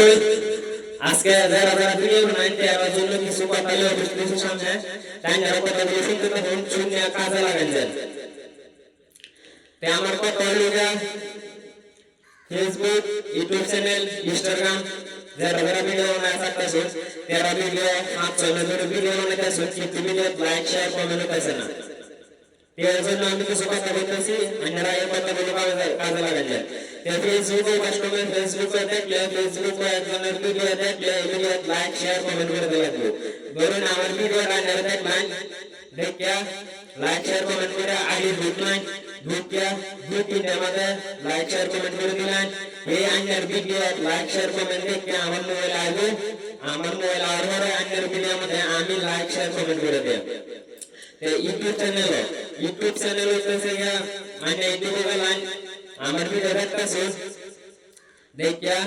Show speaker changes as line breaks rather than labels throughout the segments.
অবশ্যই আজকে যারা যারা ভিডিও বানাইতে এর জন্য কিছু কথা হলো কিছু সামনে তাই যারা কথা বলে শুনতে তখন শুনে কাজে লাগান যান। তে আমার কথা হলো ফেসবুক, ইউটিউব চ্যানেল, ইনস্টাগ্রাম যারা যারা ভিডিও বানায় থাকতেছে তারা ভিডিও 5-6 ধরে ভিডিও বানাইতেছে কিন্তু ভিডিও লাইক শেয়ার কমেন্ট করতেছে না। এর জন্য আমি কিছু কথা বলতেছি, আপনারা এই কথাগুলো কাজে লাগান যান। ফেসবুকে কাস্টমে ফেসবুকে দেখলে ফেসবুকে একজনের ভিডিও দেখলে ভিডিও লাইক শেয়ার কমেন্ট করে লাগবে। ধরুন আমার ভিডিও রান্নার দেখলেন দেখিয়া লাইক শেয়ার কমেন্ট করে আগে ঢুকলেন ঢুকিয়া 2-3 আমাদের লাইক শেয়ার কমেন্ট করে দিলেন। এই আইনের ভিডিও লাইক শেয়ার কমেন্ট দেখে আমার মোবাইল আসবে, আমার মোবাইল আর পরে আইনের ভিডিও মধ্যে আমি লাইক শেয়ার কমেন্ট করে দেব। ইউটিউব চ্যানেল হইতেছে গিয়া মানে ইউটিউবে গেলেন আমার ভিডিও দেখতেছে দেখিয়া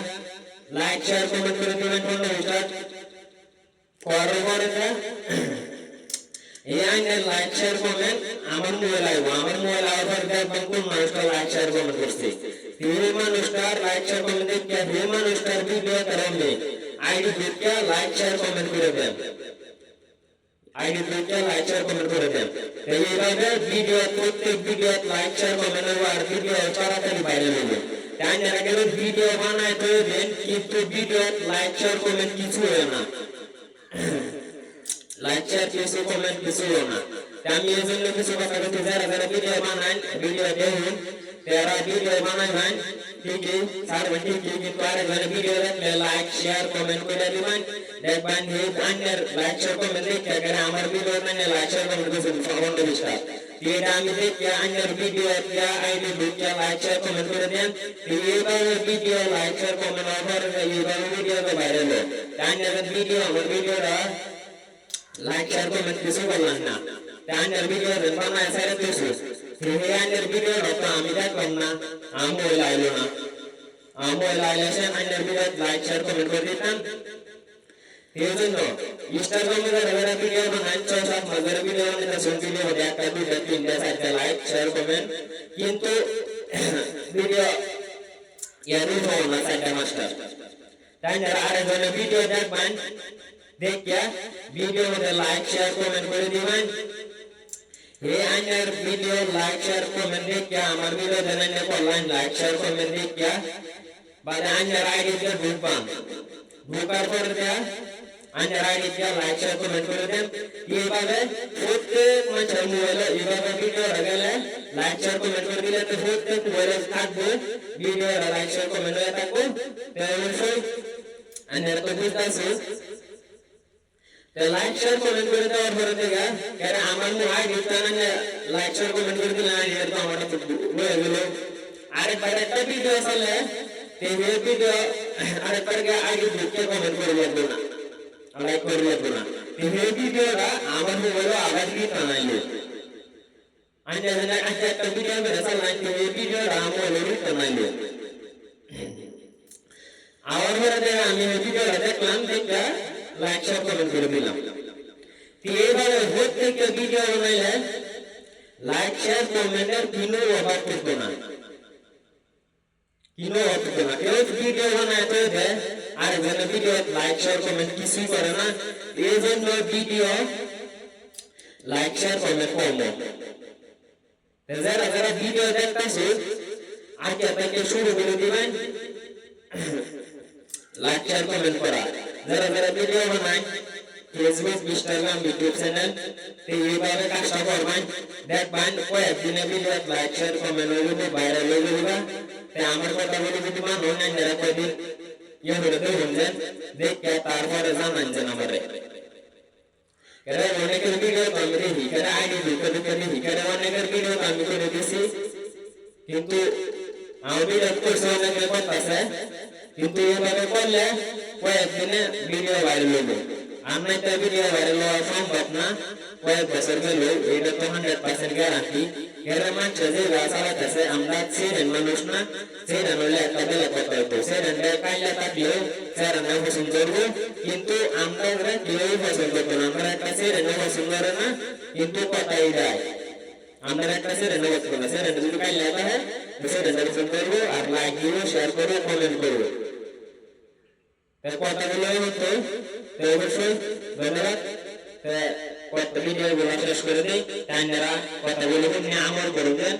লাইক শেয়ার কমেন্ট করে দিবেন। স্টার্ট করার পরে এই আইনের লাইক শেয়ার কমেন্ট আমার মোবাইল আইব, আমার মোবাইল আওয়ার পরে দেখবেন কোন মানুষটা লাইক শেয়ার কমেন্ট করছে। এই মানুষটার লাইক শেয়ার কমেন্ট দেখিয়া এই মানুষটার ভিডিও কারণে আইডি দেখিয়া লাইক শেয়ার কমেন্ট করে দেন, আইডি দেখিয়া লাইক শেয়ার কমেন্ট করে দেন। এইভাবে ভিডিও প্রত্যেক ভিডিও লাইক শেয়ার কমেন্ট আর ভিডিও তাড়াতাড়ি ভাইরাল হবে। তাই না গেলে ভিডিও বানাইতে দেন কিন্তু ভিডিও লাইক শেয়ার কমেন্ট কিছু হয় না, লাইক শেয়ার কিছু কমেন্ট কিছু হয় না। আমি এই জন্য কিছু কথা বলতে যারা যারা ভিডিও বানান ভিডিও দেখুন তারা ভিডিও বানাবেন ঠিকই ছাড়বেন ঠিকই কিন্তু আরেকজন ভিডিও দেখলে লাইক শেয়ার কমেন্ট করে দিবেন। দেখবেন আইনের লাইক শেয়ার কমেন্ট দেখে আমার ভিডিও লাইক শেয়ার কমেন্ট করছে ফলো বিশ্বাস এটা আমি দেখে আইনের ভিডিও আইডি ঢুকে লাইক শেয়ার কমেন্ট করে দেন। এইভাবে video like share comment offer এইভাবে ভিডিও ভাইরাল হয়। আইনের ভিডিও আমার ভিডিওটা লাইক শেয়ার কমেন্ট কিছু করলাম না, আইনের ভিডিও বানায় সাইড দিয়েছি আইনের ভিডিও তো আমি দেখলাম না, আমি মোবাইল আইলো না, আমি মোবাইল আইলে সে আইনের ভিডিও লাইক শেয়ার কমেন্ট করে দিতাম। এই জন্য ইনস্টাগ্রামে যারা ভিডিও বানায় 6-7 মাসের ভিডিও বানাইতে ভিডিও 1-2-3-4 লাইক শেয়ার কমেন্ট কিন্তু ভিডিও ইয়ারই হলো না 4-5টা। তাই না আরেকজনের ভিডিও দেখবেন দেখিয়া ভিডিও মধ্যে লাইক শেয়ার কমেন্ট করে দিবেন। এই আইনের ভিডিও লাইক শেয়ার কমেন্ট দেখিয়া আমার ভিডিও জানেন করলেন লাইক শেয়ার কমেন্ট দেখিয়া বাদে আইনের আইডি দিয়ে ঢুকবান, ঢুকার পরে দেয়া আইনের আইডি দিয়ে লাইক শেয়ার কমেন্ট করে দেন। এইভাবে প্রত্যেক মানুষের মোবাইলে এইভাবে ভিডিও গেলে লাইক শেয়ার কমেন্ট করে দিলে তো প্রত্যেক মোবাইলে থাকবে ভিডিও লাইক শেয়ার কমেন্ট হয়ে থাকবো। অবশ্যই আইনের তো বুঝতেছি লাইক শেয়ার কমেন্ট করে দেওয়ার পরে থেকে আমার আইডি লাইক শেয়ার কমেন্ট করে দিলে আইডি তো আমার হয়ে গেল। আরেকবার একটা ভিডিও চলে ভিডিও আরেকবার আইডি ঢুকে কমেন্ট করে লাগবে না, লাইক করে লাগবে না। এই ভিডিওটা আমার মোবাইলে আবার কি বানাইলে একটা ভিডিও বেড়ে চালাই এই ভিডিওটা আমার মোবাইলে বানাইলে আমার পরে আমি এই ভিডিওটা দেখলাম দেখে লাইক শেয়ার কমেন্ট করে দিলাম। এইভাবে প্রত্যেকটা ভিডিও বানাইলে লাইক শেয়ার কমেন্টের কোনো অভাব করতো না, কোনো অভাব করতো না। কেউ ভিডিও বানাইতে দেয় আর যেন ভিডিও লাইক শেয়ার কমেন্ট কিছুই করে না, এই জন্য ভিডিও লাইক শেয়ার কমেন্ট কম। যারা যারা ভিডিও দেখতেছে আগে থেকে শুরু করে দিবেন লাইক শেয়ার কমেন্ট করা। যারা যারা ভিডিও বানায় ফেসবুক, ইনস্টাগ্রাম, ইউটিউব চ্যানেল এইভাবে কাজটা করবেন দেখবেন কয়েকদিনে ভিডিও লাইক শেয়ার কমেন্ট হইলে ভাইরাল হয়ে যাবে। আমার কথা বলে যদি মানুষ নেন যারা কয়েকদিন ইয়ে করে দেখুন দেখে তারপরে জানান যেন আমারে অনেকের ভিডিও আমি দেখি আইডি ঢুকে ঢুকে দেখি অনেকের ভিডিও আমি করে দিছি কিন্তু আমি ভিডিও করছি অনেকের করতেছে কিন্তু এভাবে করলে কয়েকদিনে ভিডিও ভাইরাল হবে। আমরা একটা ভিডিও ভাইরাল হওয়া সম্ভব না, কয়েক বছর গেল এটা তো 100% গ্যারান্টি। এর মানুষ যে চালাতেছে আমরা সেরেন মানুষ না, সেরেন হলে একটা বেলা কথা হতো, সেরেনটা কাইলে থাকলেও সেরেনে পছন্দ করবো কিন্তু আমরা ওরা কেউ পছন্দ করবো না। আমরা একটা সেরেনে পছন্দ করে না কিন্তু কথাই দেয় আমরা একটা সেরেনে পছন্দ করবো, সেরেনটা যদি কাইলে হয় সেরেনটা পছন্দ করবো আর লাইক দিব, শেয়ার করবো, কমেন্ট করবো। কথাগুলো হতো তো অবশ্যই ধন্যবাদ। কথা ভিডিও গুলো শেষ করে দিই, আপনারা কথাগুলো নিয়ে আমল করবেন।